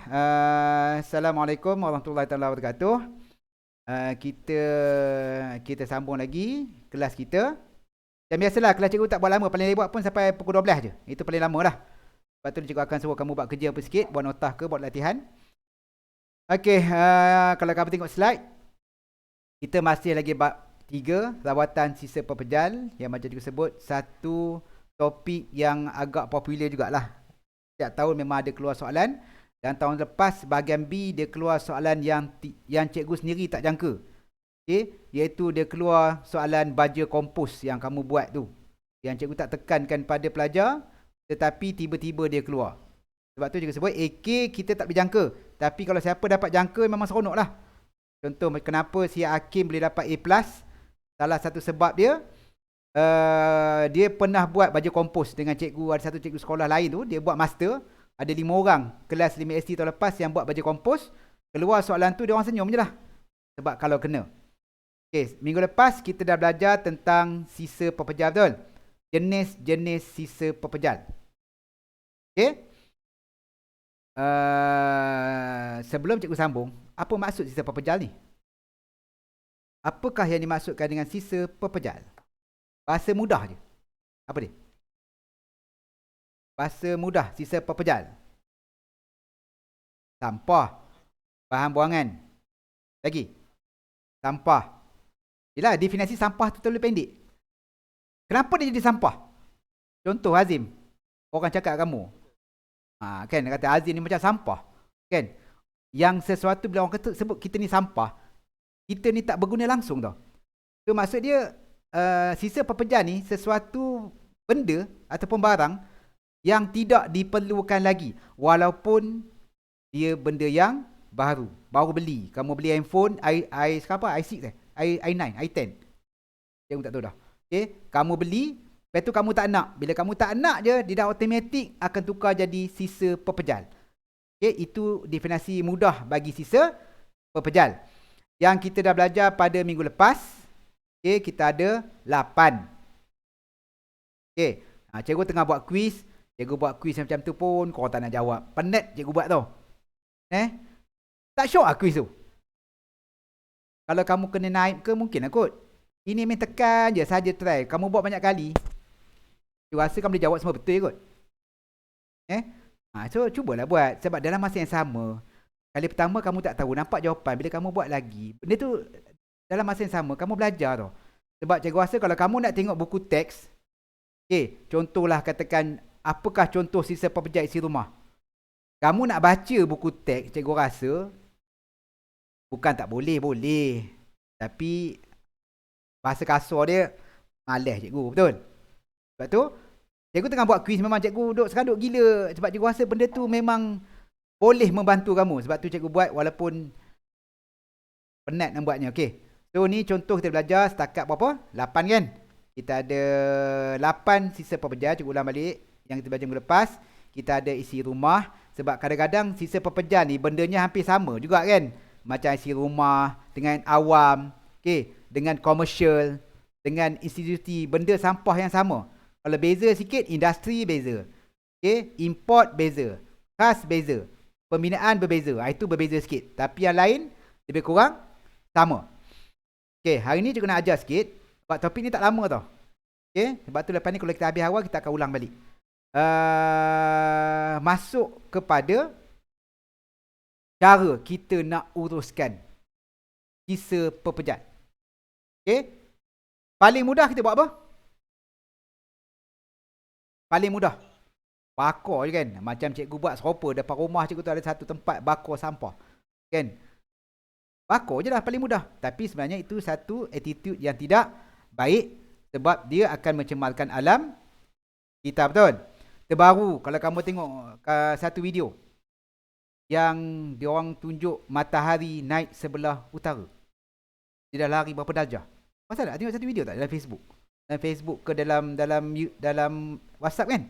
Assalamualaikum warahmatullahi taala wabarakatuh. Kita kita sambung lagi kelas kita. Dan biasalah kelas cikgu tak buat lama, paling buat pun sampai pukul 12 je. Itu paling lama lah. Lepas tu cikgu akan suruh kamu buat kerja apa sikit, buat notah ke, buat latihan. Okey, kalau kamu tengok slide, kita masih lagi bab 3, rawatan sisa pepejal, yang macam cikgu sebut, satu topik yang agak popular jugalah. Setiap tahun memang ada keluar soalan. Dan tahun lepas bahagian B dia keluar soalan yang cikgu sendiri tak jangka. Okay? Iaitu dia keluar soalan baja kompos yang kamu buat tu. Yang cikgu tak tekankan pada pelajar, tetapi tiba-tiba dia keluar. Sebab tu cikgu sebut AK kita tak boleh jangka. Tapi kalau siapa dapat jangka memang seronok lah. Contoh kenapa si Hakim boleh dapat A+. Salah satu sebab dia, dia pernah buat baja kompos dengan cikgu. Ada satu cikgu sekolah lain tu, dia buat master. Ada 5 orang kelas 5ST tahun lepas yang buat baja kompos. Keluar soalan tu dia orang senyum je lah. Sebab kalau kena. Okay, minggu lepas kita dah belajar tentang sisa pepejal, betul? Jenis-jenis sisa pepejal. Okay. Sebelum cikgu sambung, apa maksud sisa pepejal ni? Apakah yang dimaksudkan dengan sisa pepejal? Bahasa mudah je. Apa dia? Bahasa mudah, sisa pepejal. Sampah. Bahan buangan. Lagi. Sampah. Yelah, definisi sampah tu terlalu pendek. Kenapa dia jadi sampah? Contoh Azim. Orang cakap kamu. Kan, dia kata Azim ni macam sampah. Kan? Yang sesuatu bila orang kata, sebut kita ni sampah, kita ni tak berguna langsung tau. So maksud dia, sisa pepejal ni sesuatu benda ataupun barang yang tidak diperlukan lagi, walaupun dia benda yang baru beli. Kamu beli handphone sekarang apa? i6 i9, i10. Saya tak tahu dah. Okay? Kamu beli, lepas tu kamu tak nak. Bila kamu tak nak je, dia dah automatik akan tukar jadi sisa pepejal. Okay? Itu definisi mudah bagi sisa pepejal. Yang kita dah belajar pada minggu lepas. Okay? Kita ada 8. Okay? Cikgu tengah buat quiz. Cikgu buat quiz macam tu pun korang tak nak jawab. Penat cikgu buat tau. Tak syok lah quiz tu. Kalau kamu kena naik ke mungkin lah kot. Ini main tekan je saja try. Kamu buat banyak kali. Cikgu rasa kamu boleh jawab semua betul je kot. So cubalah buat. Sebab dalam masa yang sama, kali pertama kamu tak tahu, nampak jawapan. Bila kamu buat lagi, benda tu dalam masa yang sama kamu belajar tau. Sebab cikgu rasa kalau kamu nak tengok buku teks, contohlah katakan, apakah contoh sisa pepejal isi rumah? Kamu nak baca buku teks, cikgu rasa bukan tak boleh, boleh. Tapi bahasa kasar dia malas cikgu, betul? Sebab tu cikgu tengah buat quiz, memang cikgu sekarang duk gila. Sebab cikgu rasa benda tu memang boleh membantu kamu. Sebab tu cikgu buat walaupun penat nak buatnya. Okay. So ni contoh kita belajar setakat berapa? 8 kan? Kita ada 8 sisa pepejal. Cikgu ulang balik yang kita belajar minggu lepas. Kita ada isi rumah. Sebab kadang-kadang sisa pepejal ni bendanya hampir sama juga kan. Macam isi rumah dengan awam, dengan komersial, dengan institusi, benda sampah yang sama. Kalau beza sikit, industri beza, import beza, khas beza, pembinaan berbeza. Itu berbeza sikit. Tapi yang lain lebih kurang sama. Hari ni cikgu nak ajar sikit. Sebab topik ni tak lama tau. Sebab tu lepas ni kalau kita habis awal, kita akan ulang balik. Masuk kepada cara kita nak uruskan sisa pepejal. Paling mudah kita buat apa? Paling mudah bakar je kan. Macam cikgu buat serupa. Depan rumah cikgu tu ada satu tempat bakar sampah. Kan? Bakar je lah paling mudah. Tapi sebenarnya itu satu attitude yang tidak baik. Sebab dia akan mencemarkan alam kita, betul? Terbaru kalau kamu tengok satu video yang diorang tunjuk matahari naik sebelah utara. Dia dah lari berapa darjah. Masa tak tengok satu video tak dalam Facebook? Dalam Facebook ke dalam WhatsApp kan?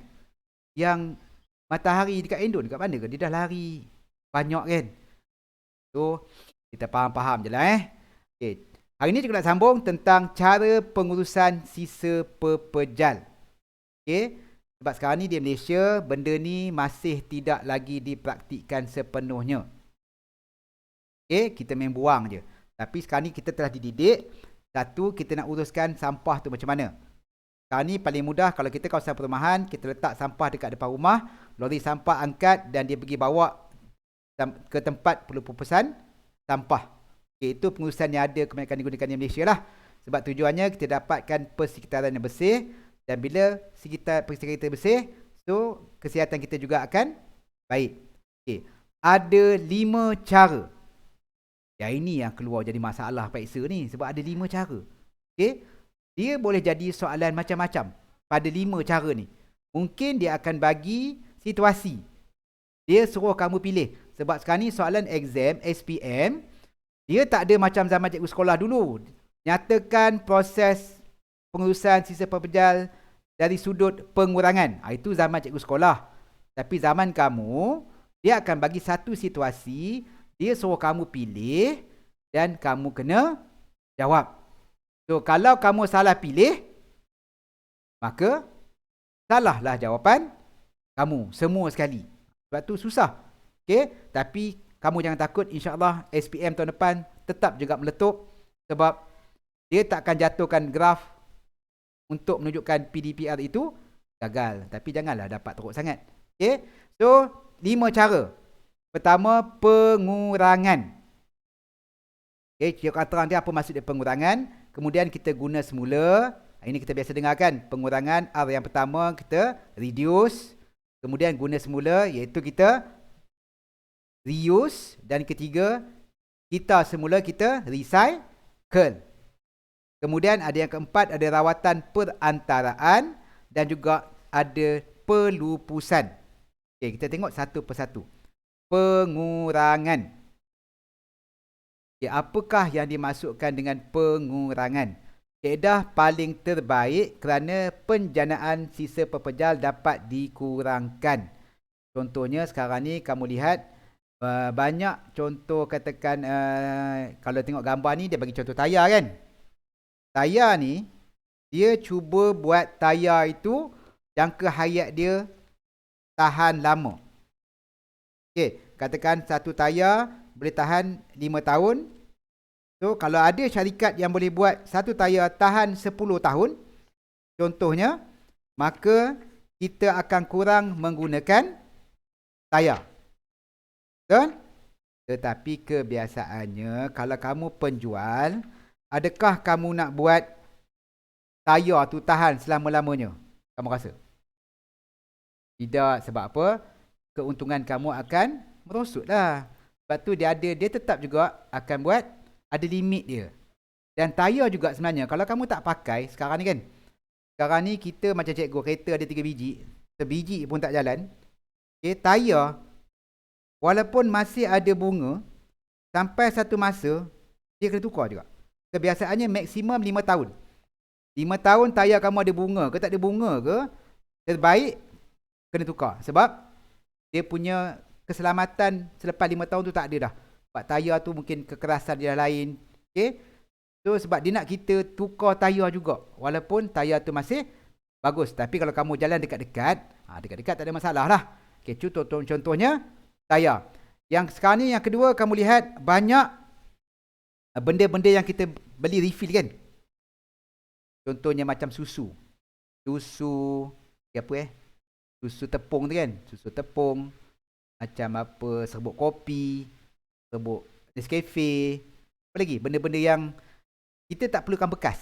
Yang matahari dekat Indon, dekat mana ke? Dia dah lari banyak kan? So, kita faham-faham je lah Okay. Hari ni kita nak sambung tentang cara pengurusan sisa pepejal. Sebab sekarang ni di Malaysia, benda ni masih tidak lagi dipraktikkan sepenuhnya. Okay, kita main buang je. Tapi sekarang ni kita telah dididik. Satu, kita nak uruskan sampah tu macam mana. Sekarang ni paling mudah kalau kita kawasan perumahan, kita letak sampah dekat depan rumah, lori sampah angkat dan dia pergi bawa ke tempat pelupusan sampah. Okay, itu pengurusan yang ada kebanyakan digunakan di Malaysia lah. Sebab tujuannya kita dapatkan persekitaran yang bersih, dan bila persekitaran kita bersih, so kesihatan kita juga akan baik. Okay. Ada 5 cara. Yang ini yang keluar jadi masalah paksa ni, sebab ada 5 cara. Okay. Dia boleh jadi soalan macam-macam pada 5 cara ni. Mungkin dia akan bagi situasi. Dia suruh kamu pilih. Sebab sekarang ni soalan exam, SPM, dia tak ada macam zaman cikgu sekolah dulu. Nyatakan proses pengurusan sisa pepejal dari sudut pengurangan. Itu zaman cikgu sekolah. Tapi zaman kamu, dia akan bagi satu situasi, dia suruh kamu pilih dan kamu kena jawab. So, kalau kamu salah pilih, maka salahlah jawapan kamu semua sekali. Sebab tu susah. Okay? Tapi kamu jangan takut, insya-Allah SPM tahun depan tetap juga meletup, sebab dia tak akan jatuhkan graf untuk menunjukkan PDPR itu gagal. Tapi janganlah dapat teruk sangat. Okay? So, 5 cara. Pertama, pengurangan. Okay, kita terang dia apa maksud dia pengurangan. Kemudian kita guna semula. Ini kita biasa dengar kan. Pengurangan, R yang pertama kita reduce. Kemudian guna semula, iaitu kita reuse. Dan ketiga, kita semula kita recycle. Kemudian ada yang keempat, ada rawatan perantaraan dan juga ada pelupusan. Okay, kita tengok satu persatu. Pengurangan. Okay, apakah yang dimasukkan dengan pengurangan? Kaedah paling terbaik kerana penjanaan sisa pepejal dapat dikurangkan. Contohnya sekarang ni kamu lihat banyak contoh, katakan kalau tengok gambar ni dia bagi contoh tayar kan. Tayar ni, dia cuba buat tayar itu jangka hayat dia tahan lama. Okay, katakan satu tayar boleh tahan 5 tahun. So, kalau ada syarikat yang boleh buat satu tayar tahan 10 tahun, contohnya, maka kita akan kurang menggunakan tayar. Betul? Tetapi kebiasaannya, kalau kamu penjual, adakah kamu nak buat tayar tu tahan selama-lamanya? Kamu rasa? Tidak. Sebab apa? Keuntungan kamu akan merosot lah. Sebab tu dia tetap juga akan buat, ada limit dia. Dan tayar juga sebenarnya, kalau kamu tak pakai sekarang ni kan, sekarang ni kita macam cikgu, kereta ada 3 biji, sebiji pun tak jalan. Okay, tayar, walaupun masih ada bunga, sampai satu masa, dia kena tukar juga. Kebiasaannya maksimum 5 tahun. 5 tahun tayar kamu ada bunga ke tak ada bunga ke, terbaik kena tukar. Sebab dia punya keselamatan selepas 5 tahun tu tak ada dah. Sebab tayar tu mungkin kekerasan dia lain. Okay? So sebab dia nak kita tukar tayar juga. Walaupun tayar tu masih bagus. Tapi kalau kamu jalan dekat-dekat, dekat-dekat tak ada masalah lah. Okay, contohnya tayar. Yang sekarang ni yang kedua, kamu lihat banyak benda-benda yang kita beli refill kan. Contohnya macam susu. Susu susu tepung tu kan. Susu tepung. Macam apa, serbuk kopi, serbuk Nescafe. Apa lagi? Benda-benda yang kita tak perlukan bekas.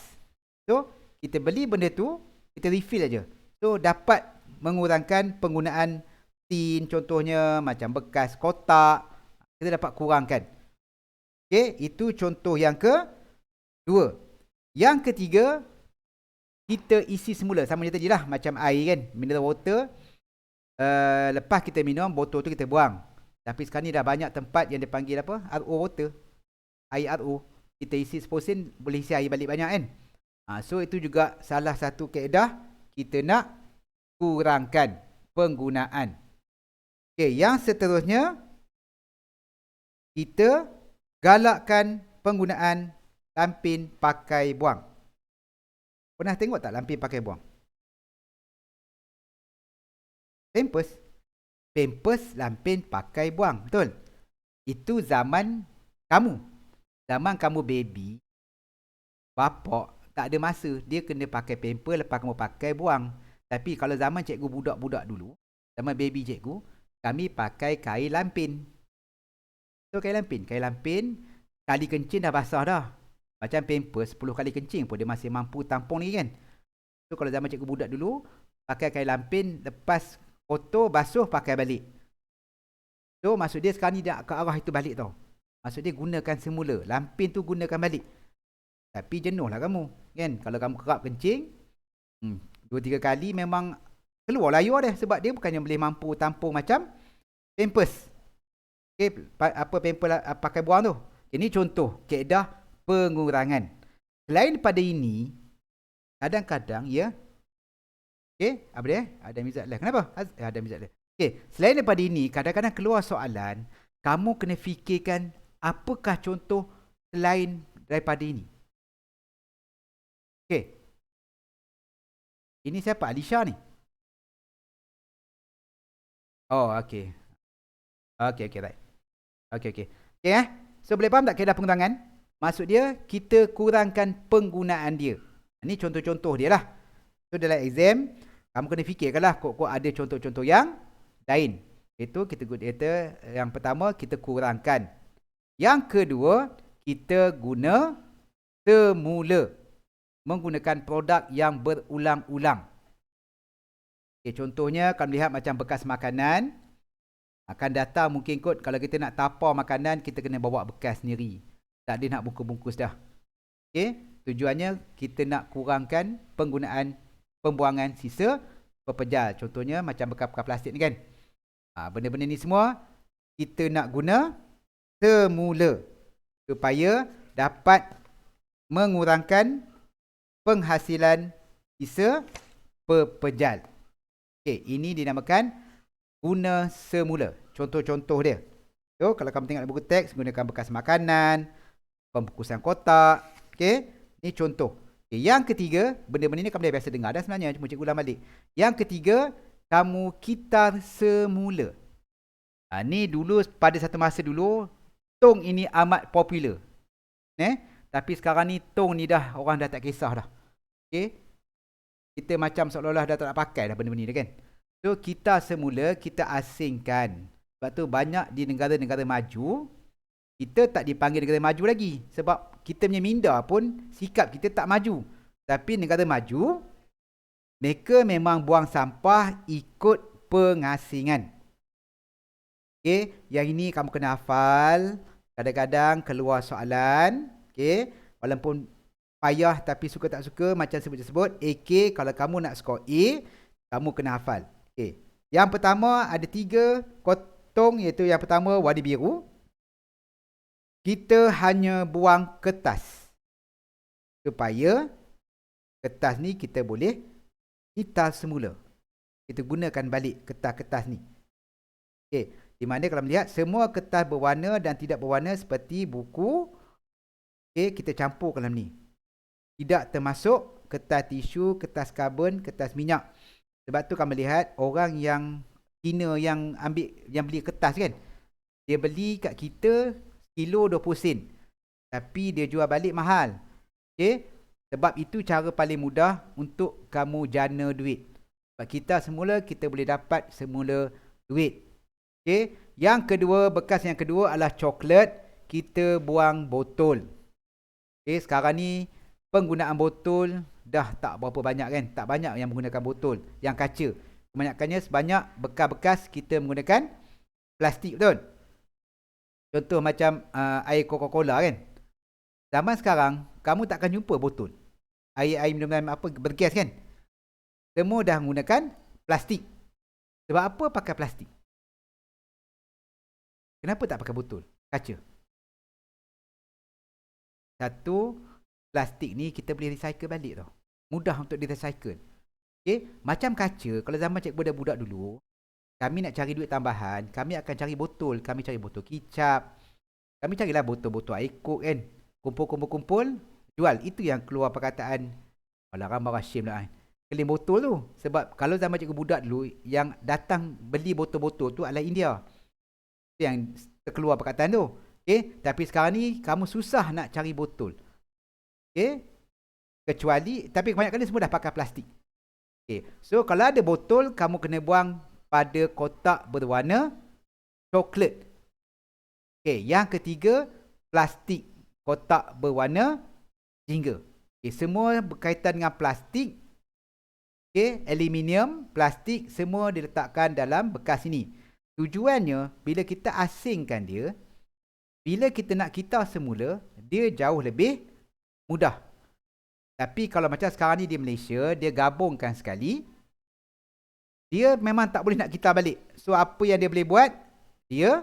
So, kita beli benda tu, kita refill aja. So, dapat mengurangkan penggunaan tin, contohnya macam bekas kotak. Kita dapat kurangkan. Okay, itu contoh yang kedua. Yang ketiga, kita isi semula. Sama macam tadi lah, macam air kan, mineral water. Lepas kita minum, botol tu kita buang. Tapi sekarang ni dah banyak tempat yang dipanggil apa? RO water. Air RO. Kita isi 10 sen, boleh isi air balik banyak kan. So itu juga salah satu kaedah kita nak kurangkan penggunaan. Okay, yang seterusnya, kita galakkan penggunaan lampin pakai buang. Pernah tengok tak lampin pakai buang? Pampers. Pampers, lampin, pakai, buang. Betul? Itu zaman kamu. Zaman kamu baby, bapak tak ada masa. Dia kena pakai pamper, lepas kamu pakai, buang. Tapi kalau zaman cikgu budak-budak dulu, zaman baby cikgu, kami pakai kain lampin. So kain lampin. Kain lampin, kali kencing dah basah dah. Macam pampers, 10 kali kencing pun dia masih mampu tampung lagi kan. So kalau zaman cikgu budak dulu, pakai kain lampin, lepas kotor, basuh, pakai balik. So maksud dia sekarang ni dia ke arah itu balik tau. Maksud dia gunakan semula. Lampin tu gunakan balik. Tapi jenuh lah kamu kan. Kalau kamu kerap kencing 2-3 kali memang keluar layar dia. Sebab dia bukannya boleh mampu tampung macam pampers. Okay, apa pampers pakai buang tu. Ini contoh kaedah pengurangan. Selain daripada ini, kadang-kadang ya, okay, apa dia? Ada Mizat lah. Kenapa? Ada Mizat lah. Okay, selain daripada ini, kadang-kadang keluar soalan, kamu kena fikirkan apakah contoh selain daripada ini. Okay. Ini siapa? Alisha ni? Oh, okay. Okay, right. Okay. Okay, so boleh faham tak kaedah pengurangan? Maksud dia, kita kurangkan penggunaan dia. Ini contoh-contoh dia lah. So, dalam exam, kamu kena fikirkan lah, kok ada contoh-contoh yang lain. Itu kita yang pertama, kita kurangkan. Yang kedua, kita guna semula. Menggunakan produk yang berulang-ulang. Okay, contohnya, kalau lihat macam bekas makanan, akan datang mungkin kot, kalau kita nak tapau makanan, kita kena bawa bekas sendiri. Tak ada nak bungkus-bungkus dah. Okay, tujuannya kita nak kurangkan pembuangan sisa pepejal. Contohnya macam bekas-bekas plastik ni kan. Benda-benda ni semua, kita nak guna semula. Supaya dapat mengurangkan penghasilan sisa pepejal. Okay, ini dinamakan guna semula. Contoh-contoh dia. So, kalau kamu tengok buku teks, gunakan bekas makanan, pembungkusan kotak. Okay, ini contoh. Okay, yang ketiga, benda-benda ni kamu dah biasa dengar dah sebenarnya. Cuma cikgu ulang balik. Yang ketiga, kamu kitar semula. Ni dulu, pada satu masa dulu, tong ini amat popular. Tapi sekarang ni, tong ni dah, orang dah tak kisah dah. Okay. Kita macam seolah-olah dah tak nak pakai dah benda-benda ni kan. So kita semula kita asingkan. Sebab tu banyak di negara-negara maju, kita tak dipanggil negara maju lagi. Sebab kita punya minda pun sikap kita tak maju. Tapi negara maju, mereka memang buang sampah ikut pengasingan. Okay, yang ini kamu kena hafal. Kadang-kadang keluar soalan. Okay, walaupun payah tapi suka tak suka, macam sebut-sebut, AK kalau kamu nak skor A, kamu kena hafal. Okay. Yang pertama ada 3 kotong, iaitu yang pertama warna biru. Kita hanya buang kertas. Supaya kertas ni kita boleh kitar semula. Kita gunakan balik kertas-kertas ni. Okay. Di mana kalau melihat semua kertas berwarna dan tidak berwarna seperti buku, okay, kita campur dalam ni. Tidak termasuk kertas tisu, kertas karbon, kertas minyak. Sebab tu kamu lihat orang yang Cina yang beli kertas kan. Dia beli kat kita kilo 20 sen. Tapi dia jual balik mahal. Okay? Sebab itu cara paling mudah untuk kamu jana duit. Sebab kita semula kita boleh dapat semula duit. Okay? Yang kedua, bekas yang kedua adalah coklat. Kita buang botol. Okay, sekarang ni penggunaan botol dah tak berapa banyak kan. Tak banyak yang menggunakan botol yang kaca. Kebanyakannya sebanyak bekas-bekas kita menggunakan plastik, betul? Contoh macam air Coca-Cola kan. Zaman sekarang kamu tak akan jumpa botol. Air minum apa bergas kan. Semua dah menggunakan plastik. Sebab apa pakai plastik? Kenapa tak pakai botol kaca? Satu, plastik ni kita boleh recycle balik tau. Mudah untuk di recycle. Okay? Macam kaca, kalau zaman cikgu budak-budak dulu, kami nak cari duit tambahan, kami akan cari botol. Kami cari botol kicap. Kami carilah botol-botol air kok kan. Kumpul-kumpul-kumpul, jual. Itu yang keluar perkataan, alah ramai Rashim lah kan. Clean botol tu. Sebab kalau zaman cikgu budak dulu, yang datang beli botol-botol tu adalah India. Yang terkeluar perkataan tu. Okay? Tapi sekarang ni kamu susah nak cari botol. Okay? Kecuali, tapi kebanyakan ni semua dah pakai plastik. Okay. So kalau ada botol, kamu kena buang pada kotak berwarna coklat. Okay. Yang ketiga, plastik kotak berwarna jingga. Okay. Semua berkaitan dengan plastik. Okay. Aluminium, plastik, semua diletakkan dalam bekas ini. Tujuannya, bila kita asingkan dia, bila kita nak kitar semula, dia jauh lebih mudah. Tapi kalau macam sekarang ni di Malaysia, dia gabungkan sekali. Dia memang tak boleh nak kitar balik. So apa yang dia boleh buat? Dia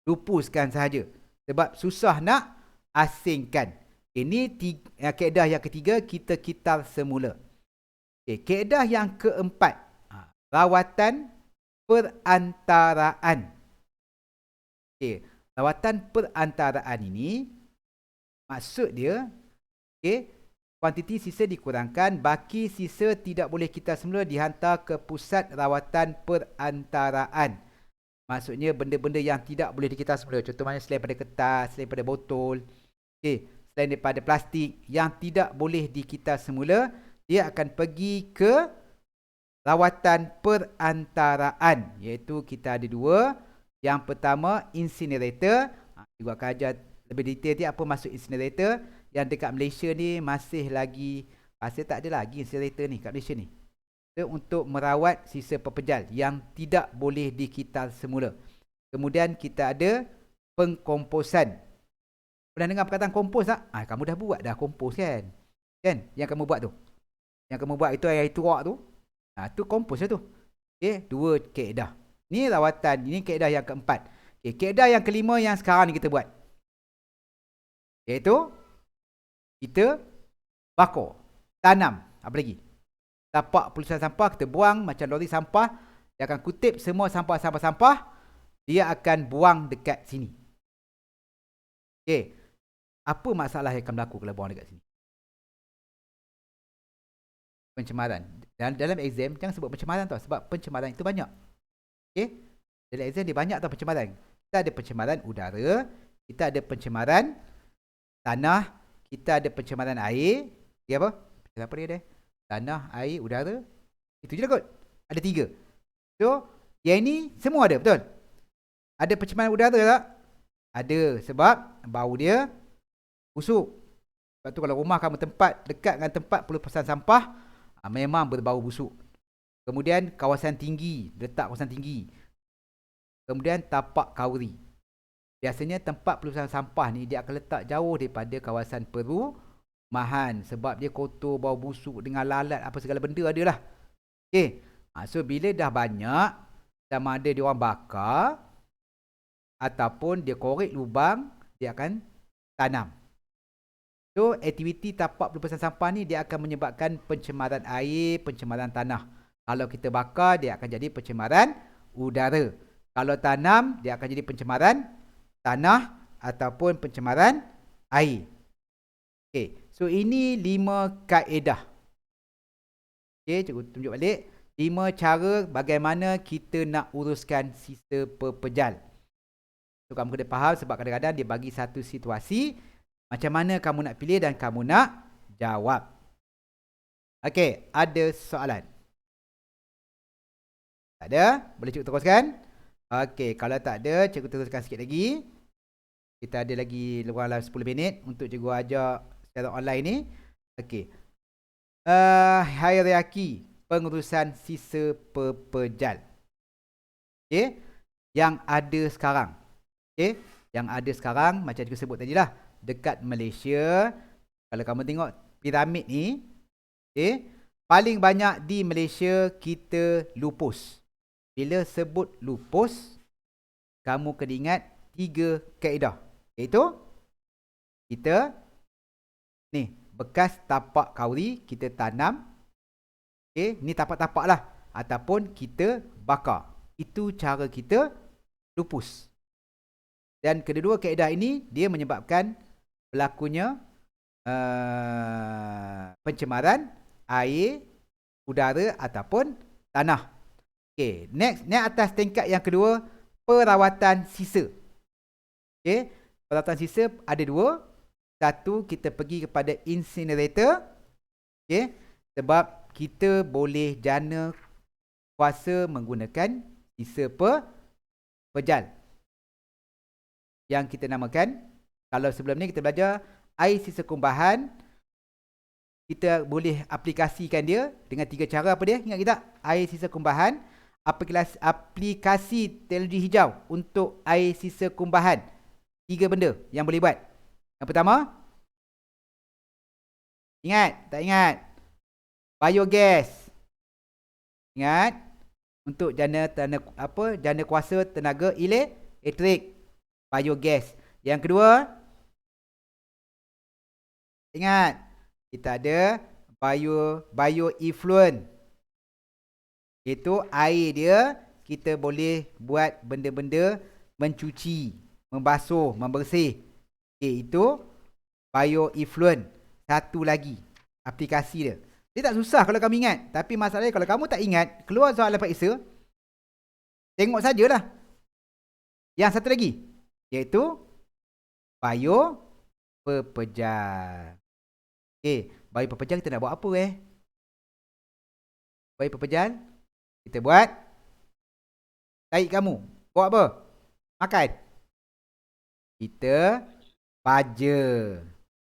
lupuskan sahaja. Sebab susah nak asingkan. Ini kaedah yang ketiga, kita kitar semula. Okay, kaedah yang keempat, rawatan perantaraan. Okay, rawatan perantaraan ini, maksud dia, okay, kuantiti sisa dikurangkan, baki sisa tidak boleh kitar semula dihantar ke pusat rawatan perantaraan. Maksudnya benda-benda yang tidak boleh dikitar semula. Contohnya selain daripada kertas, selain daripada botol, okay, selain daripada plastik yang tidak boleh dikitar semula, dia akan pergi ke rawatan perantaraan. Iaitu kita ada dua. Yang pertama, incinerator. Cikgu akan ajar lebih detail dia apa maksud incinerator. Yang dekat Malaysia ni masih lagi, rasa tak ada lagi incinerator ni kat Malaysia ni. Untuk merawat sisa pepejal yang tidak boleh dikitar semula. Kemudian kita ada pengkomposan. Pernah dengar perkataan kompos tak? Kamu dah buat dah kompos kan? Kan? Yang kamu buat tu. Yang kamu buat itu air tuak tu. Tu kompos lah tu. Okay, dua kaedah. Ni rawatan, ini kaedah yang keempat. Okay, kaedah yang kelima yang sekarang ni kita buat. Iaitu kita bakar, tanam, apa lagi? Tapak pelurusan sampah, kita buang macam lori sampah. Dia akan kutip semua sampah-sampah. Dia akan buang dekat sini. Okay. Apa masalah yang akan berlaku kalau buang dekat sini? Pencemaran. Dalam exam, jangan sebut pencemaran tau. Sebab pencemaran itu banyak. Okay. Dalam exam dia banyak tau pencemaran. Kita ada pencemaran udara. Kita ada pencemaran tanah. Kita ada pencemaran air. Dia apa? Apa dia? Tanah, air, udara. Itu je lah kot. Ada 3. So, yang ini semua ada, betul? Ada pencemaran udara tak? Ada. Sebab bau dia busuk. Sebab tu kalau rumah kamu dekat dengan tempat pelurusan sampah, memang berbau busuk. Kemudian kawasan tinggi, letak kawasan tinggi. Kemudian tapak kauri. Biasanya tempat pelurusan sampah ni dia akan letak jauh daripada kawasan perumahan. Sebab dia kotor, bau busuk dengan lalat, apa segala benda ada lah. Okay. So bila dah banyak, sama ada dia orang bakar ataupun dia korek lubang, dia akan tanam. So aktiviti tapak pelurusan sampah ni dia akan menyebabkan pencemaran air, pencemaran tanah. Kalau kita bakar, dia akan jadi pencemaran udara. Kalau tanam, dia akan jadi pencemaran tanah ataupun pencemaran air. Okay. So ini 5 kaedah. Okay, cikgu tunjuk balik. 5 cara bagaimana kita nak uruskan sisa pepejal. So kamu kena faham sebab kadang-kadang dia bagi satu situasi, macam mana kamu nak pilih dan kamu nak jawab. Okay, ada soalan? Tak ada? Boleh cikgu teruskan? Okay, kalau tak ada, cikgu teruskan sikit lagi. Kita ada lagi lebih kurang 10 minit untuk cikgu ajar secara online ni. Okay. Hierarki pengurusan sisa pepejal. Okay. Yang ada sekarang. Okay. Yang ada sekarang, macam cikgu sebut tadi lah. Dekat Malaysia, kalau kamu tengok piramid ni, okay, paling banyak di Malaysia kita lupus. Bila sebut lupus, kamu kena ingat 3 kaedah. Iaitu, kita ni bekas tapak kauri kita tanam. Okay, ni tapak-tapak lah. Ataupun kita bakar. Itu cara kita lupus. Dan kedua-dua kaedah ini, dia menyebabkan berlakunya pencemaran air, udara ataupun tanah. Okey, next atas tingkat yang kedua, perawatan sisa. Okey, perawatan sisa ada dua. Satu, kita pergi kepada incinerator. Okey, sebab kita boleh jana kuasa menggunakan sisa pejal yang kita namakan, kalau sebelum ni kita belajar air sisa kumbahan, kita boleh aplikasikan dia dengan 3 cara. Apa dia? Ingat kita? Air sisa kumbahan, aplikasi teknologi hijau untuk air sisa kumbahan. 3 benda yang boleh buat. Yang pertama, ingat? Tak ingat? Biogas. Ingat? Untuk jana kuasa tenaga elektrik. Biogas. Yang kedua, ingat, kita ada bioeffluent. Itu air dia, kita boleh buat benda-benda mencuci, membasuh, membersih. Okay, itu bioeffluent. Satu lagi aplikasi dia. Dia tak susah kalau kamu ingat. Tapi masalahnya kalau kamu tak ingat, keluar soalan periksa, tengok sajalah. Yang satu lagi, iaitu biopepejal. Okay, biopepejal kita nak buat apa Biopepejal kita buat tahi kamu. Buat apa? Makan. Kita baja.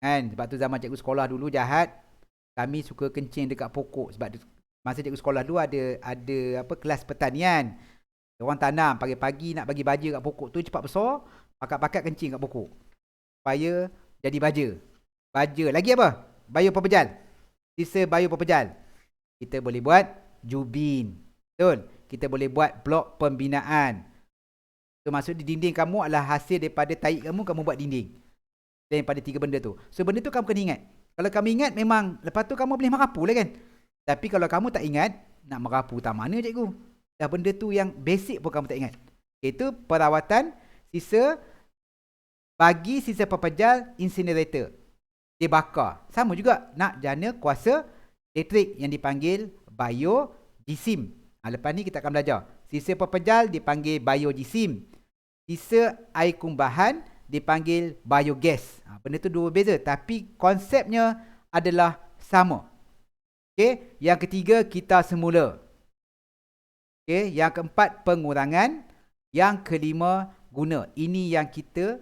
Kan? Sebab tu zaman cikgu sekolah dulu jahat, kami suka kencing dekat pokok. Sebab masa cikgu sekolah dulu ada kelas pertanian. Orang tanam pagi-pagi nak bagi baja kat pokok tu cepat besar, pakat-pakat kencing kat pokok supaya jadi baja. Baja lagi apa? Biopepejal. Sisa biopepejal. Kita boleh buat jubin. Betul? Kita boleh buat blok pembinaan. So maksud di dinding kamu adalah hasil daripada tahi kamu buat dinding. Daripada 3 benda tu. So benda tu kamu kena ingat. Kalau kamu ingat memang lepas tu kamu boleh merapu lah kan. Tapi kalau kamu tak ingat, nak merapu tak mana cikgu? Dah benda tu yang basic pun kamu tak ingat. Itu perawatan sisa, bagi sisa pepejal incinerator. Dia bakar. Sama juga nak jana kuasa elektrik yang dipanggil biogesim. Lepas ni kita akan belajar. Sisa pepejal dipanggil biogesim. Sisa air kumbahan dipanggil biogas. Benda tu dua beza tapi konsepnya adalah sama. Okey, yang ketiga kita semula. Okey, yang keempat pengurangan, yang kelima guna. Ini yang kita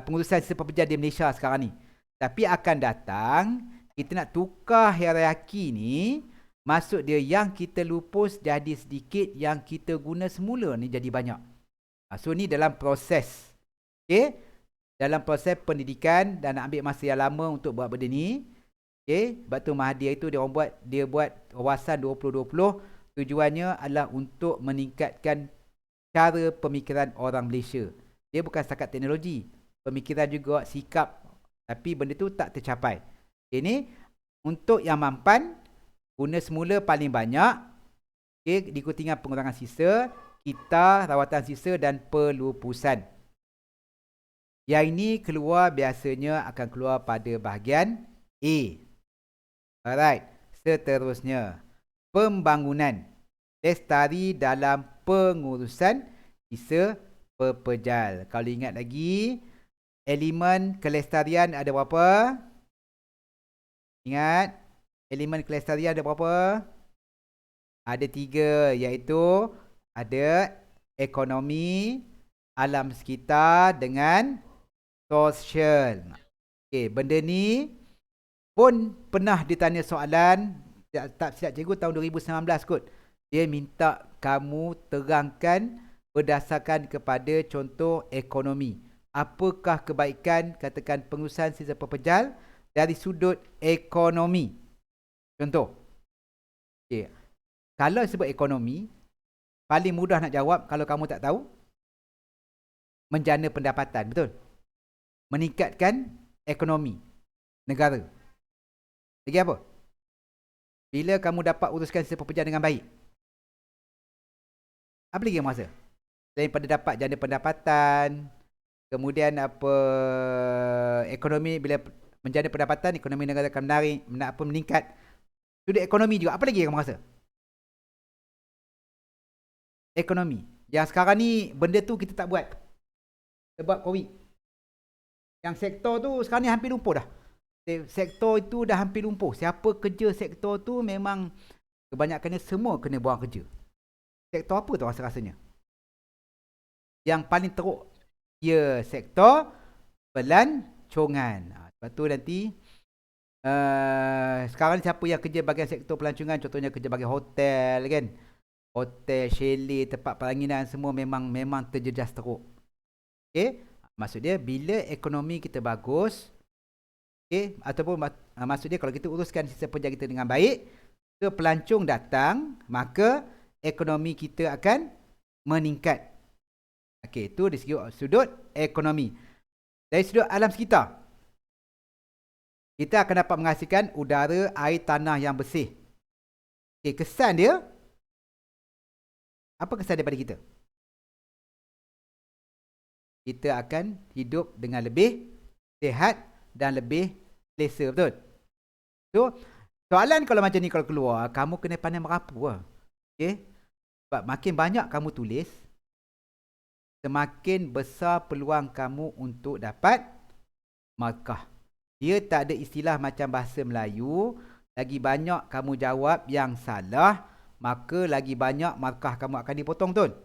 pengurusan sisa pepejal di Malaysia sekarang ni. Tapi akan datang kita nak tukar hierarki ni, maksud dia yang kita lupus jadi sedikit, yang kita guna semula ni jadi banyak. So ni dalam proses. Okey, dalam proses pendidikan dan nak ambil masa yang lama untuk buat benda ni. Okey, sebab tu Mahathir itu dia buat wawasan 2020, tujuannya adalah untuk meningkatkan cara pemikiran orang Malaysia. Dia bukan setakat teknologi, pemikiran juga, sikap, tapi benda tu tak tercapai. Ini untuk yang mampan, guna semula paling banyak. Okey, diikuti dengan pengurangan sisa, kita rawatan sisa dan pelupusan. Yang ini keluar biasanya akan keluar pada bahagian A. Alright, seterusnya pembangunan lestari dalam pengurusan sisa pepejal. Kalau ingat lagi, elemen kelestarian ada berapa? Ingat, elemen kelestarian ada berapa? Ada 3, iaitu ada ekonomi, alam sekitar dengan sosial. Okey, benda ni pun pernah ditanya soalan, tak silap cikgu tahun 2019 kot. Dia minta kamu terangkan berdasarkan kepada contoh ekonomi. Apakah kebaikan katakan pengurusan sisa pepejal dari sudut ekonomi? Contoh. Okey. Kalau sebut ekonomi, paling mudah nak jawab kalau kamu tak tahu, menjana pendapatan, betul? Meningkatkan ekonomi negara. Lagi apa? Bila kamu dapat uruskan sisa pepejal dengan baik. Apa lagi yang masa? Daripada dapat jana pendapatan, kemudian apa ekonomi bila menjana pendapatan, ekonomi negara akan meningkat. Sudut ekonomi juga. Apa lagi kamu rasa? Ekonomi. Yang sekarang ni benda tu kita tak buat sebab COVID. Yang sektor tu sekarang ni hampir lumpuh dah. Sektor itu dah hampir lumpuh. Siapa kerja sektor tu memang kebanyakannya semua kena buang kerja. Sektor apa tu rasa-rasanya? Yang paling teruk, ya, sektor pelancongan. Sebab tu nanti sekarang ni siapa yang kerja bahagian sektor pelancongan, contohnya kerja bahagian hotel kan, hotel, chalet, tempat peranginan, semua memang terjejas teruk. Okay? Maksud dia bila ekonomi kita bagus, okay, ataupun maksud dia kalau kita uruskan sistem pelajar kita dengan baik, ke pelancong datang, maka ekonomi kita akan meningkat. Okey, itu dari sudut ekonomi. Dari sudut alam sekitar, kita akan dapat menghasilkan udara, air, tanah yang bersih. Okey, kesan dia, apa kesan daripada kita? Kita akan hidup dengan lebih sihat dan lebih selesa, betul? So, soalan kalau macam ni kalau keluar, kamu kena pandai merapu lah. Okay? Sebab makin banyak kamu tulis, semakin besar peluang kamu untuk dapat markah. Dia tak ada istilah macam bahasa Melayu, lagi banyak kamu jawab yang salah, maka lagi banyak markah kamu akan dipotong, betul?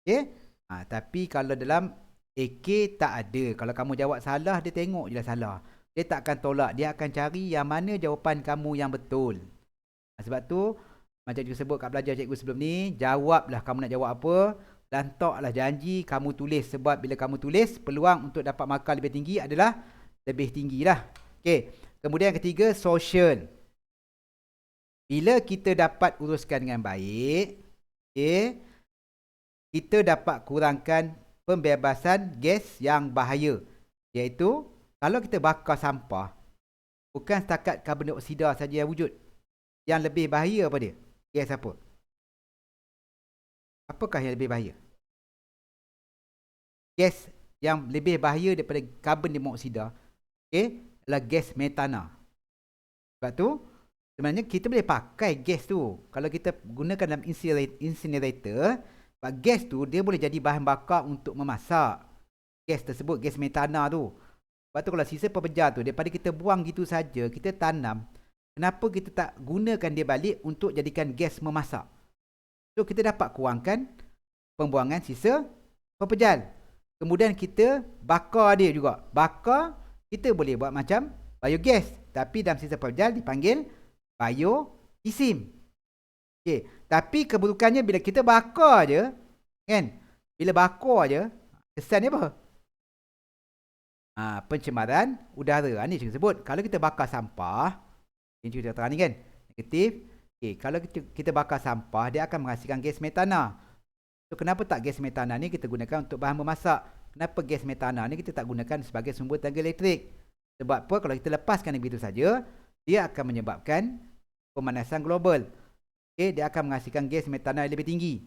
Okay? Tapi kalau dalam AK tak ada. Kalau kamu jawab salah, dia tengok je lah salah. Dia tak akan tolak. Dia akan cari yang mana jawapan kamu yang betul. Sebab tu, macam cikgu sebut kat pelajar cikgu sebelum ni, jawablah kamu nak jawab apa. Lantaklah janji kamu tulis. Sebab bila kamu tulis, peluang untuk dapat markah lebih tinggi adalah lebih tinggi lah. Okay. Kemudian yang ketiga, social. Bila kita dapat uruskan dengan baik, okay, kita dapat kurangkan pembebasan gas yang bahaya. Iaitu, kalau kita bakar sampah, bukan setakat karbon dioksida saja yang wujud. Yang lebih bahaya apa dia? Gas apa? Apakah yang lebih bahaya? Gas yang lebih bahaya daripada karbon dioksida, okay, adalah gas metana. Sebab tu, sebenarnya kita boleh pakai gas tu. Kalau kita gunakan dalam incinerator, sebab gas tu dia boleh jadi bahan bakar untuk memasak. Gas tersebut, gas metana tu. Sebab tu kalau sisa pepejar tu, daripada kita buang gitu saja, kita tanam, kenapa kita tak gunakan dia balik untuk jadikan gas memasak? So kita dapat kurangkan pembuangan sisa pepejal. Kemudian kita bakar dia juga. Bakar, kita boleh buat macam biogas. Tapi dalam sisa pepejal dipanggil bioisim. Okay. Tapi keburukannya bila kita bakar je, kan? Bila bakar je, kesannya apa? Pencemaran udara. Ni cikgu sebut. Kalau kita bakar sampah, ini cikgu terang ni kan, negatif. Okay. Kalau kita bakar sampah, dia akan menghasilkan gas metana. So, kenapa tak gas metana ni kita gunakan untuk bahan memasak? Kenapa gas metana ni kita tak gunakan sebagai sumber tenaga elektrik? Sebab apa? Kalau kita lepaskan begitu saja, dia akan menyebabkan pemanasan global. Okay, dia akan menghasilkan gas metana yang lebih tinggi.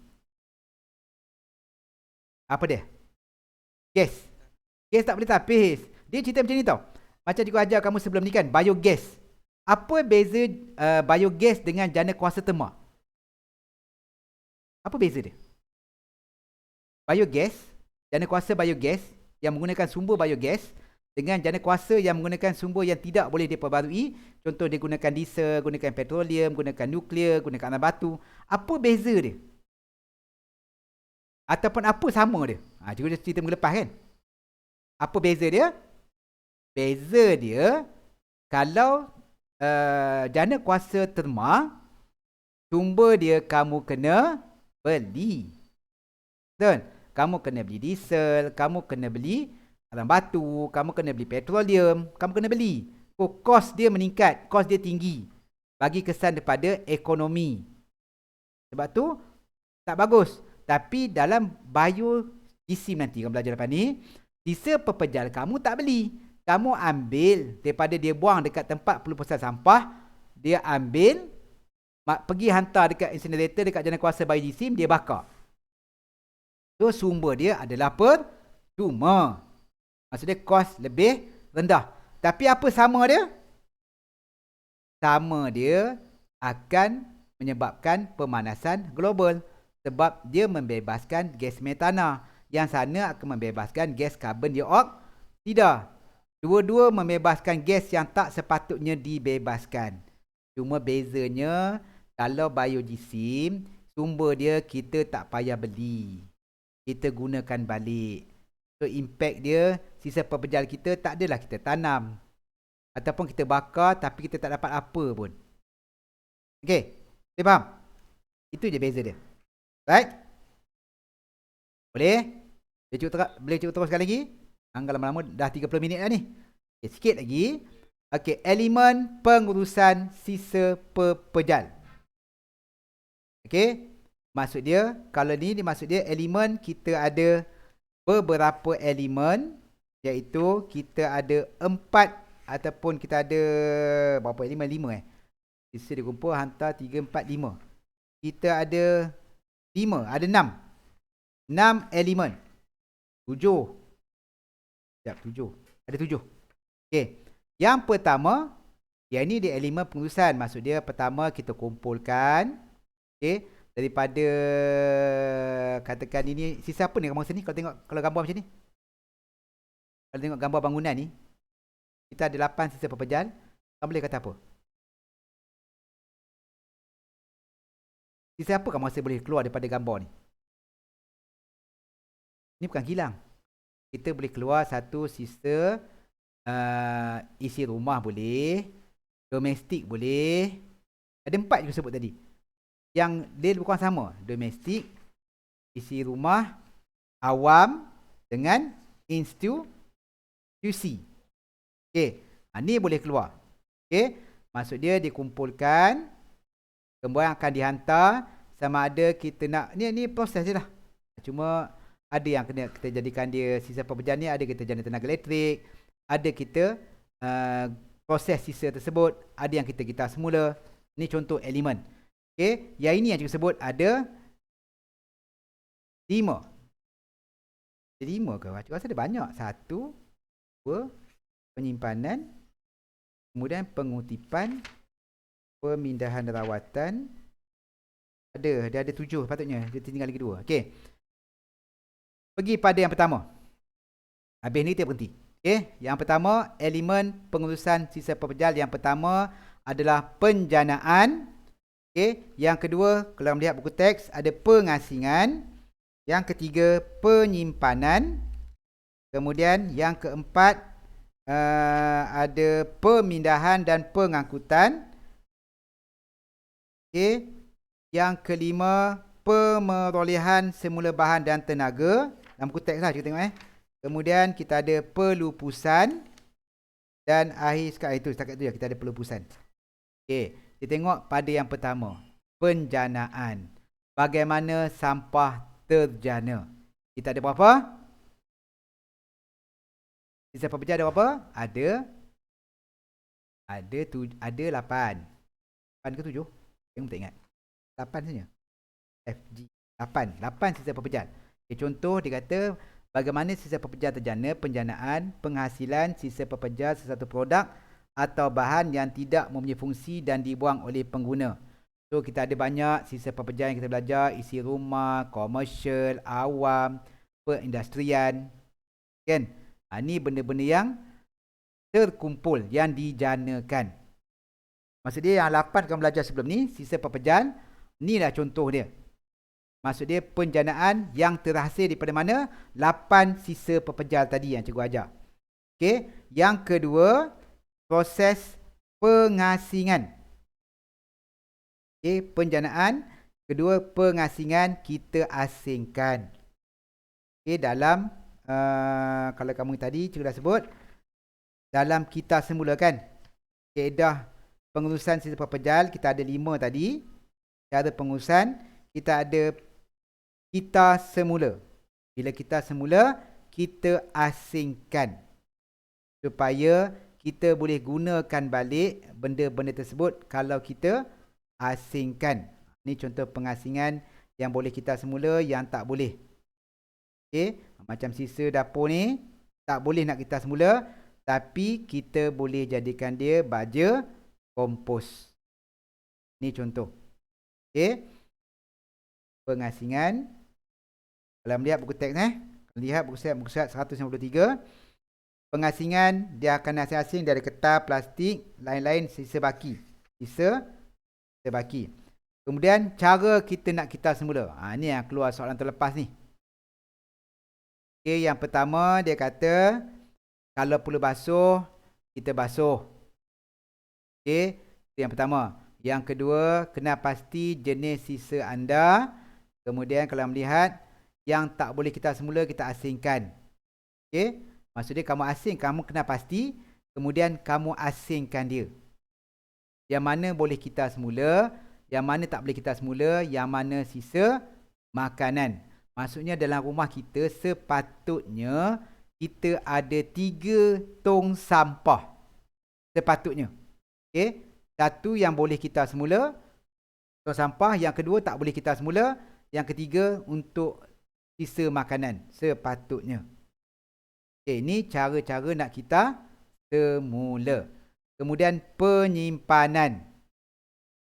Apa dia? Gas. Gas tak boleh tapis. Dia cerita macam ni tau. Macam cikgu ajar kamu sebelum ni kan, biogas. Apa beza biogas dengan jana kuasa terma? Apa beza dia? Biogas, jana kuasa biogas yang menggunakan sumber biogas dengan jana kuasa yang menggunakan sumber yang tidak boleh diperbarui. Contoh dia gunakan diesel, gunakan petroleum, gunakan nuklear, gunakan anak batu. Apa beza dia? Ataupun apa sama dia? Cikgu cerita minggu lepas kan? Apa beza dia? Beza dia, kalau jana kuasa terma, sumber dia kamu kena beli. Betul? Kamu kena beli diesel, kamu kena beli alam batu, kamu kena beli petroleum, kamu kena beli. Kos dia meningkat, kos dia tinggi. Bagi kesan daripada ekonomi. Sebab tu, tak bagus. Tapi dalam bioisim nanti, kamu belajar lepas ni, sisa pepejal kamu tak beli. Kamu ambil, daripada dia buang dekat tempat pelupusan sampah, dia ambil, pergi hantar dekat incinerator, dekat jana kuasa bioisim, dia bakar. So, sumber dia adalah percuma. Maksudnya kos lebih rendah. Tapi apa sama dia? Sama dia akan menyebabkan pemanasan global. Sebab dia membebaskan gas metana. Yang sana akan membebaskan gas karbon dioksida. Dua-dua membebaskan gas yang tak sepatutnya dibebaskan. Cuma bezanya, kalau biogesim, sumber dia kita tak payah beli. Kita gunakan balik. So impact dia, sisa pepejal kita tak adalah kita tanam. Ataupun kita bakar tapi kita tak dapat apa pun. Okay, boleh faham? Itu je beza dia. Right? Boleh? Boleh cuba teruskan lagi? Angkat lama-lama dah 30 minit dah ni. Okay, sikit lagi. Okay, elemen pengurusan sisa pepejal. Okay, maksud dia, kalau ni maksud dia elemen kita ada beberapa elemen, iaitu kita ada 4 ataupun kita ada berapa elemen? 5 Sisa dikumpul hantar 3, 4, 5. Kita ada 5, ada 6. 6 elemen. 7. Sekejap, 7. Ada 7. Okey. Yang pertama, yang ni dia elemen pengurusan. Maksud dia pertama kita kumpulkan. Okey. Daripada, katakan ini, sisa apa ni kamu rasa ni? Kalau tengok, kalau gambar macam ni. Kalau tengok gambar bangunan ni, kita ada 8 sisa pepejal. Kamu boleh kata apa? Sisa apa kamu rasa boleh keluar daripada gambar ni? Ni bukan kilang. Kita boleh keluar satu sisa isi rumah boleh, domestik boleh. Ada 4 juga sebut tadi. Yang dia bukan sama. Domestik, isi rumah, awam dengan institusi. Okey, ni boleh keluar. Okey, maksud dia dikumpulkan, kemudian akan dihantar. Sama ada kita nak, ni proses je lah. Cuma ada yang kena kita jadikan dia sisa pepejal ni, ada kita jadikan tenaga elektrik, ada kita proses sisa tersebut, ada yang kita gitar semula. Ni contoh elemen. Okey, yang ini yang kita sebut ada 5. Ada 5 ke? Aku rasa ada banyak. 1, 2, penyimpanan, kemudian pengutipan, pemindahan rawatan. Dia ada 7 patutnya. Dia tinggal lagi 2. Okey. Pergi pada yang pertama. Habis ni kita berhenti. Okey, yang pertama elemen pengurusan sisa pepejal yang pertama adalah penjanaan. Okey, yang kedua kalau melihat buku teks ada pengasingan. Yang ketiga penyimpanan. Kemudian yang keempat ada pemindahan dan pengangkutan. Okey, yang kelima pemerolehan semula bahan dan tenaga. Dalam buku teks lah kita tengok Kemudian kita ada pelupusan. Dan akhir setakat itu ya, kita ada pelupusan. Okey, kita tengok pada yang pertama, penjanaan. Bagaimana sampah terjana? Kita ada berapa? Sisa pepejal ada berapa? Ada 8. 8 ke 7? Saya tak ingat. 8 saja. FG 8 sisa pepejal. Okay, contoh dia kata bagaimana sisa pepejal terjana, penjanaan, penghasilan sisa pepejal sesuatu produk atau bahan yang tidak mempunyai fungsi dan dibuang oleh pengguna. So kita ada banyak sisa pepejal yang kita belajar, isi rumah, komersial, awam, perindustrian. Kan? Ni benda-benda yang terkumpul, yang dijanakan. Maksud dia yang 8 kamu belajar sebelum ni, sisa pepejal, ni lah contoh dia. Maksud dia penjanaan yang terhasil daripada mana? 8 sisa pepejal tadi yang cikgu ajar. Okey, yang kedua, proses pengasingan. Okey, penjanaan, kedua pengasingan kita asingkan. Okey, dalam kalau kamu tadi cikgu dah sebut dalam kitab semula kan. Kaedah pengurusan sisa pepejal kita ada 5 tadi. Cara pengurusan kita ada kita semula. Bila kita semula, kita asingkan supaya kita boleh gunakan balik benda-benda tersebut kalau kita asingkan. Ini contoh pengasingan yang boleh kita semula, yang tak boleh. Okey, macam sisa dapur ni tak boleh nak kita semula. Tapi kita boleh jadikan dia baja kompos. Ni contoh. Okey. Pengasingan. Kalau melihat buku teks lihat buku surat 193. Pengasingan dia akan asing-asing dari kertas, plastik, lain-lain sisa baki. Sisa baki. Kemudian cara kita nak kital semula. Ni yang keluar soalan terlepas ni. Okey, yang pertama dia kata kalau perlu basuh, kita basuh. Okey, itu yang pertama. Yang kedua, kena pasti jenis sisa anda. Kemudian kalau melihat yang tak boleh kita semula, kita asingkan. Okey, maksudnya kamu asing, kamu kena pasti. Kemudian kamu asingkan dia. Yang mana boleh kita semula, yang mana tak boleh kita semula, yang mana sisa makanan. Maksudnya dalam rumah kita sepatutnya kita ada 3 tong sampah. Sepatutnya. Okey, satu yang boleh kita semula, tong sampah. Yang kedua tak boleh kita semula. Yang ketiga untuk sisa makanan. Sepatutnya. Okey, ini cara-cara nak kita semula. Kemudian penyimpanan.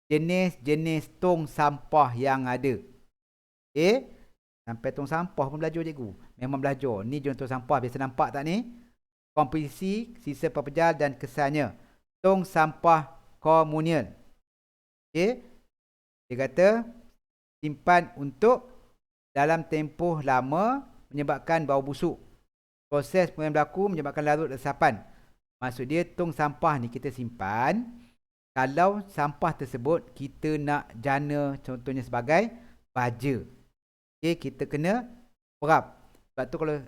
Jenis-jenis tong sampah yang ada. Okey, sampai tong sampah pun belajar cikgu. Memang belajar. Ni contoh sampah. Biasa nampak tak ni? Komposisi, sisa pepejal dan kesannya. Tong sampah komunal. Okey. Dia kata simpan untuk dalam tempoh lama menyebabkan bau busuk. Proses yang berlaku menyebabkan larut resapan. Maksud dia tong sampah ni kita simpan kalau sampah tersebut kita nak jana, contohnya sebagai baja. Okey, kita kena perap. Sebab tu kalau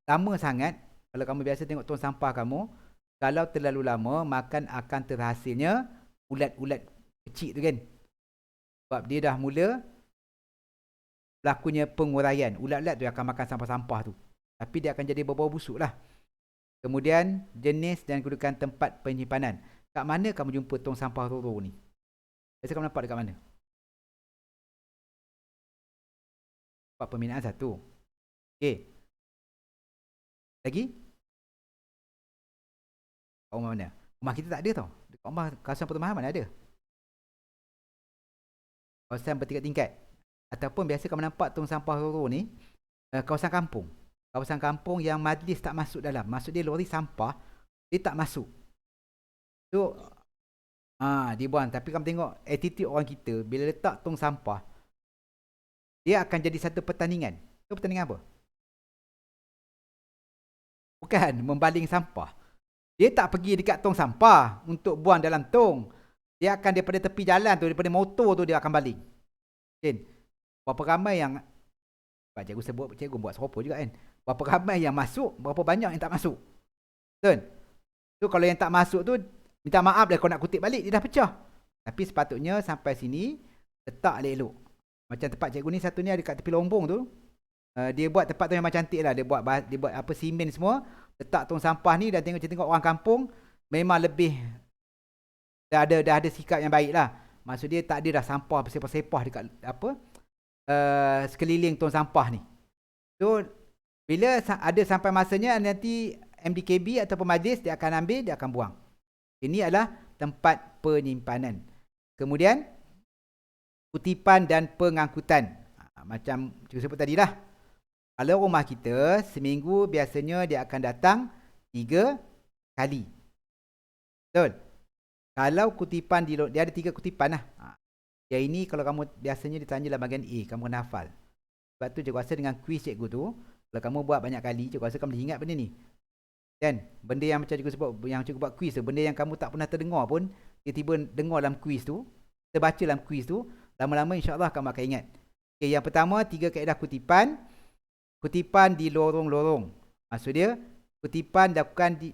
lama sangat, kalau kamu biasa tengok tong sampah kamu, kalau terlalu lama, makan akan terhasilnya ulat-ulat kecil tu kan. Sebab dia dah mula berlakunya penguraian. Ulat-ulat tu akan makan sampah-sampah tu. Tapi dia akan jadi berbau busuk lah. Kemudian jenis dan kedudukan tempat penyimpanan. Kat mana kamu jumpa tong sampah roro ni? Biasa kamu nampak dekat mana? Tempat pembinaan satu. Okey. Lagi? Kat rumah mana? Rumah kita tak ada tau. Dekat rumah kawasan perumahan mana ada? Kawasan bertingkat-tingkat. Ataupun biasa kamu nampak tong sampah roro ni kawasan kampung. Kawasan kampung yang majlis tak masuk dalam. Maksud dia lori sampah dia tak masuk. So dia buang. Tapi kamu tengok attitude orang kita bila letak tong sampah, dia akan jadi satu pertandingan. Itu pertandingan apa? Bukan membaling sampah. Dia tak pergi dekat tong sampah untuk buang dalam tong. Dia akan daripada tepi jalan tu, daripada motor tu dia akan baling. Kan? Berapa ramai yang cikgu buat serupa juga kan. Berapa ramai yang masuk, berapa banyak yang tak masuk. Betul? So kalau yang tak masuk tu minta maaf lah, kalau nak kutip balik dia dah pecah. Tapi sepatutnya sampai sini letak elok-elok. Macam tempat cikgu ni satu ni ada kat tepi lombong tu. Dia buat tempat tu memang cantik lah. Dia buat apa simen semua. Letak tong sampah ni dan tengok orang kampung memang lebih dah ada sikap yang baik lah. Maksud dia tak ada dah sampah bersepah-sepah dekat sekeliling tong sampah ni. So bila ada sampai masanya nanti MDKB ataupun majlis dia akan ambil, dia akan buang. Ini adalah tempat penyimpanan. Kemudian kutipan dan pengangkutan. Macam cikgu sebut tadi lah. Kalau rumah kita seminggu biasanya dia akan datang 3 kali. Betul? Kalau kutipan dia ada 3 kutipan lah. Yang ini kalau kamu biasanya ditanya dalam bahagian A, kamu kena hafal. Sebab tu cikgu rasa dengan kuis cikgu tu, kalau kamu buat banyak kali, cikgu rasa kamu boleh ingat benda ni. Kan? Benda yang macam cikgu sebut, yang cikgu buat kuis tu, benda yang kamu tak pernah terdengar pun, tiba-tiba dengar dalam kuis tu, terbaca dalam kuis tu, lama-lama insyaAllah kamu akan ingat. Okay, yang pertama, 3 kaedah kutipan. Kutipan di lorong-lorong. Maksud dia, kutipan dilakukan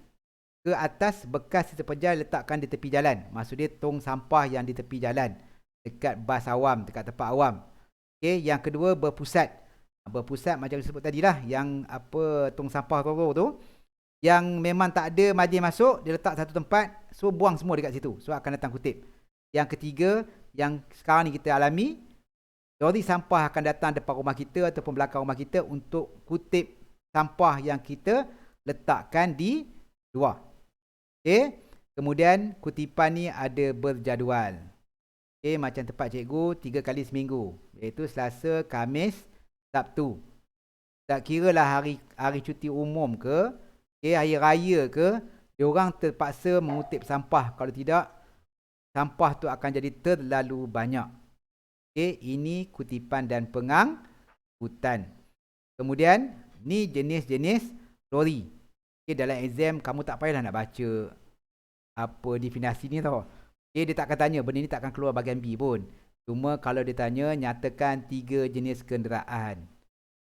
ke atas bekas sisa pejal letakkan di tepi jalan. Maksud dia, tong sampah yang di tepi jalan. Dekat bas awam, dekat tempat awam. Okay, yang kedua, berpusat. Berpusat macam disebut tadi lah. Yang apa, tong sampah roro tu. Yang memang tak ada majlis masuk, dia letak satu tempat, so buang semua dekat situ. So akan datang kutip. Yang ketiga, yang sekarang ni kita alami, lori sampah akan datang depan rumah kita ataupun belakang rumah kita untuk kutip sampah yang kita letakkan di luar. Okey. Kemudian kutipan ni ada berjadual. Okey, macam tempat cikgu 3 kali seminggu, iaitu Selasa, Khamis, Sabtu. Tak kiralah hari cuti umum ke, hari raya ke, diorang terpaksa mengutip sampah. Kalau tidak, sampah tu akan jadi terlalu banyak. Okey, ini kutipan dan pengangkutan. Kemudian ni jenis-jenis lori. Okey, dalam exam kamu tak payahlah nak baca apa definisi ni tau. Okey, dia tak akan tanya, benda ni tak akan keluar bahagian B pun. Cuma kalau dia tanya, nyatakan 3 jenis kenderaan.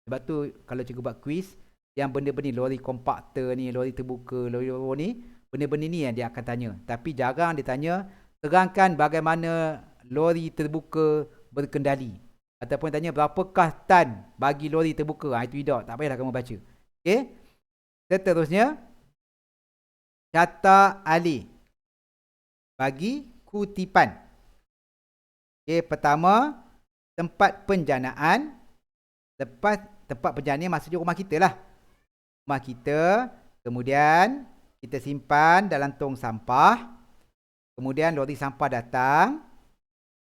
Sebab tu kalau cikgu buat quiz, yang benda-benda lori kompakter ni, lori terbuka, lori ni, benda-benda ni yang dia akan tanya. Tapi jarang dia tanya, terangkan bagaimana lori terbuka berkendali. Ataupun tanya berapakah tan bagi lori terbuka. Itu tidak, tak payahlah kamu baca. Okey. Seterusnya, kata alih bagi kutipan. Okey, pertama, tempat penjanaan. Lepas tempat penjanaan ni maksudnya rumah kita lah. Rumah kita, kemudian kita simpan dalam tong sampah. Kemudian lori sampah datang,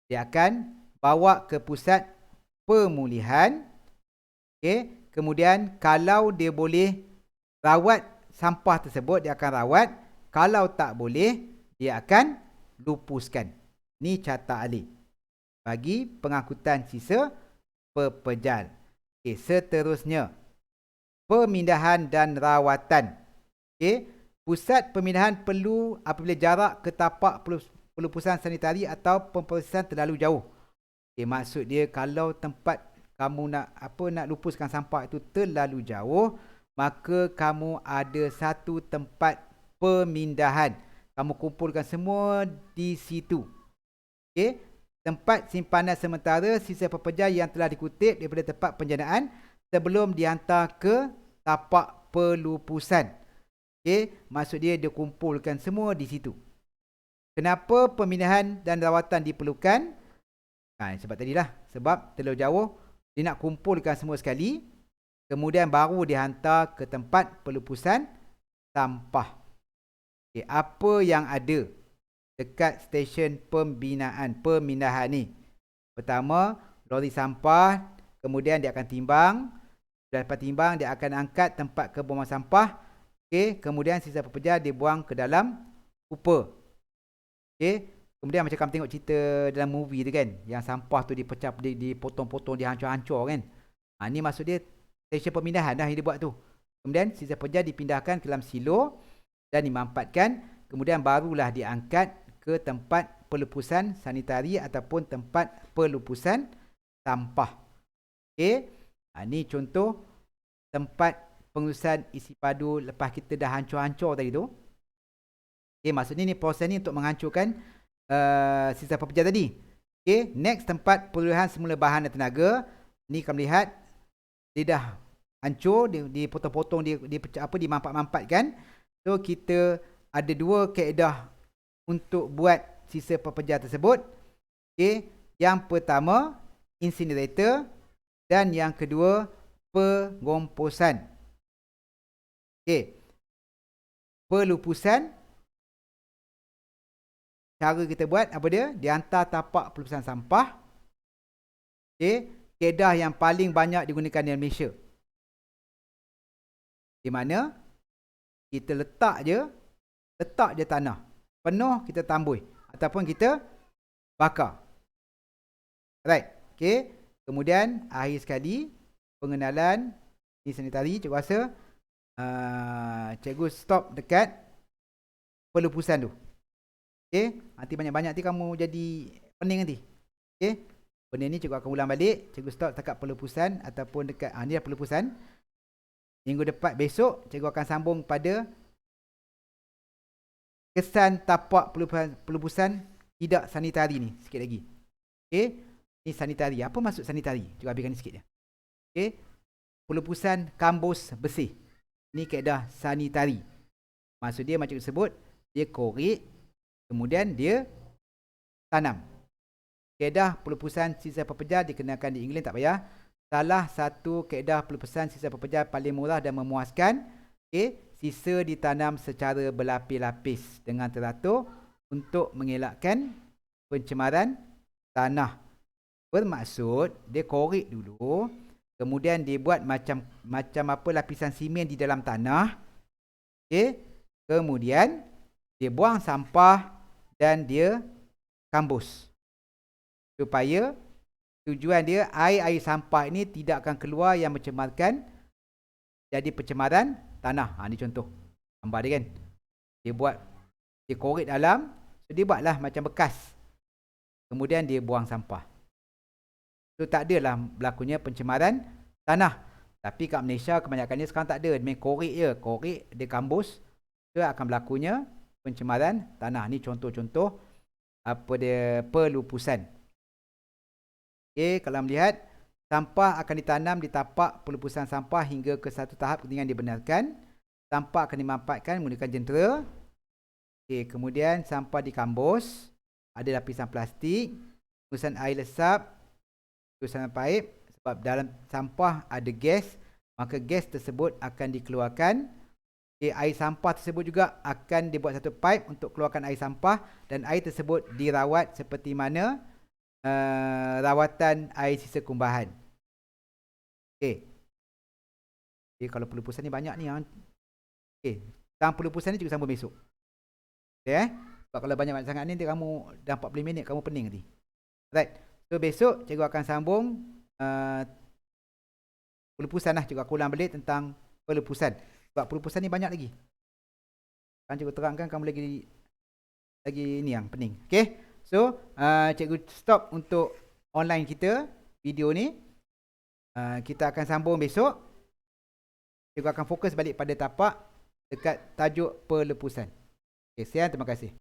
dia akan bawa ke pusat pemulihan. Okey, kemudian kalau dia boleh rawat sampah tersebut, dia akan rawat. Kalau tak boleh, dia akan lupuskan. Ni carta alih bagi pengangkutan sisa pepejal. Okey, seterusnya, pemindahan dan rawatan. Okey, pusat pemindahan perlu apabila jarak ke tapak pelupusan sanitari atau pemprosesan terlalu jauh. Okey, maksud dia kalau tempat kamu nak lupuskan sampah itu terlalu jauh, maka kamu ada satu tempat pemindahan. Kamu kumpulkan semua di situ. Okey, tempat simpanan sementara sisa pepejal yang telah dikutip daripada tempat penjanaan sebelum dihantar ke tapak pelupusan. Okey, maksud dia kumpulkan semua di situ. Kenapa pemindahan dan rawatan diperlukan? Sebab tadilah, sebab terlalu jauh, dia nak kumpulkan semua sekali, kemudian baru dihantar ke tempat pelupusan sampah. Okay, apa yang ada dekat stesen pemindahan ni? Pertama, lori sampah, kemudian dia akan timbang. Lepas timbang, dia akan angkat tempat ke buang sampah. Okay, kemudian sisa pepejal dibuang ke dalam kupa. Okay, kemudian macam kamu tengok cerita dalam movie tu kan, yang sampah tu dipecah, dipotong-potong, dihancur-hancur kan. Ni maksud dia stesen pemindahan dah yang dia buat tu. Kemudian sisa pepejal dipindahkan ke dalam silo dan dimampatkan, kemudian barulah diangkat ke tempat pelupusan sanitari ataupun tempat pelupusan sampah. Okey, ni contoh tempat pengurusan isi padu lepas kita dah hancur-hancur tadi tu. Okey, maksudnya ni proses ni untuk menghancurkan sisa pepejal tadi. Okey, next, tempat pemulihan semula bahan dan tenaga. Ni kamu lihat dia dah hancur, dipotong-potong, dimampat-mampatkan. So kita ada 2 kaedah untuk buat sisa pepejal tersebut. Okey, yang pertama incinerator dan yang kedua pengomposan. Okey, pelupusan, cara kita buat apa dia? Dihantar tapak pelupusan sampah. Okey, kaedah yang paling banyak digunakan di Malaysia, di mana kita letak je tanah penuh, kita tambui ataupun kita bakar. Right. Okey, kemudian akhir sekali pengenalan ni sanitari. Cikgu rasa cikgu stop dekat pelupusan tu. Okey, nanti banyak-banyak nanti kamu jadi pening nanti. Okey, benda ni cikgu akan ulang balik. Cikgu stop dekat pelupusan ataupun dekat ni dah pelupusan. Minggu depan, besok, cikgu akan sambung pada kesan tapak pelupusan tidak sanitari ni sikit lagi. Okey, ni sanitari. Apa maksud sanitari? Cikgu habiskan ni sikit je. Okey, pelupusan kampus bersih. Ni kaedah sanitari. Maksud dia macam disebut, dia korek, kemudian dia tanam. Kaedah pelupusan sisa pepejal dikenakan di England, tak payah. Salah satu kaedah pelupusan sisa pepejal paling murah dan memuaskan Okey, sisa ditanam secara berlapis-lapis dengan teratur untuk mengelakkan pencemaran tanah. Bermaksud dia korek dulu, kemudian dia buat macam apa lapisan simen di dalam tanah. Okey, kemudian dia buang sampah dan dia kambus. Supaya tujuan dia air sampah ini tidak akan keluar yang mencemarkan, jadi pencemaran tanah. Ni contoh gambar dia kan. Dia korek dalam, so dia buatlah macam bekas. Kemudian dia buang sampah. So tak adalah berlakunya pencemaran tanah. Tapi kat Malaysia kebanyakannya sekarang tak ada. Dia main korek je. Korek, dia kambus. So akan berlakunya pencemaran tanah. Ni contoh-contoh apa dia pelupusan. Okay, kalau melihat sampah akan ditanam di tapak pelupusan sampah hingga ke satu tahap ketinggian dibenarkan. Sampah akan dimanfaatkan menggunakan jentera. Okay, kemudian sampah dikambus. Ada lapisan plastik. Pelupusan air lesap. Pelupusan paip. Sebab dalam sampah ada gas. Maka gas tersebut akan dikeluarkan. Okay, air sampah tersebut juga akan dibuat satu pipe untuk keluarkan air sampah. Dan air tersebut dirawat seperti mana rawatan air sisa kumbahan. Okay. Okay, kalau pelupusan ni banyak ni. Okay. Tentang pelupusan ni juga sambung besok. Okay, sebab kalau banyak sangat ni, kamu dah 40 minit kamu pening nanti. Right. So besok cikgu akan sambung pelupusan lah. Cikgu aku ulang balik tentang pelupusan. Sebab pelupusan ni banyak lagi. Kan cikgu terangkan kamu lagi ni yang pening. Okay. So cikgu stop untuk online kita, video ni. Kita akan sambung besok. Cikgu akan fokus balik pada tapak dekat tajuk pelupusan. Okay, sekian, terima kasih.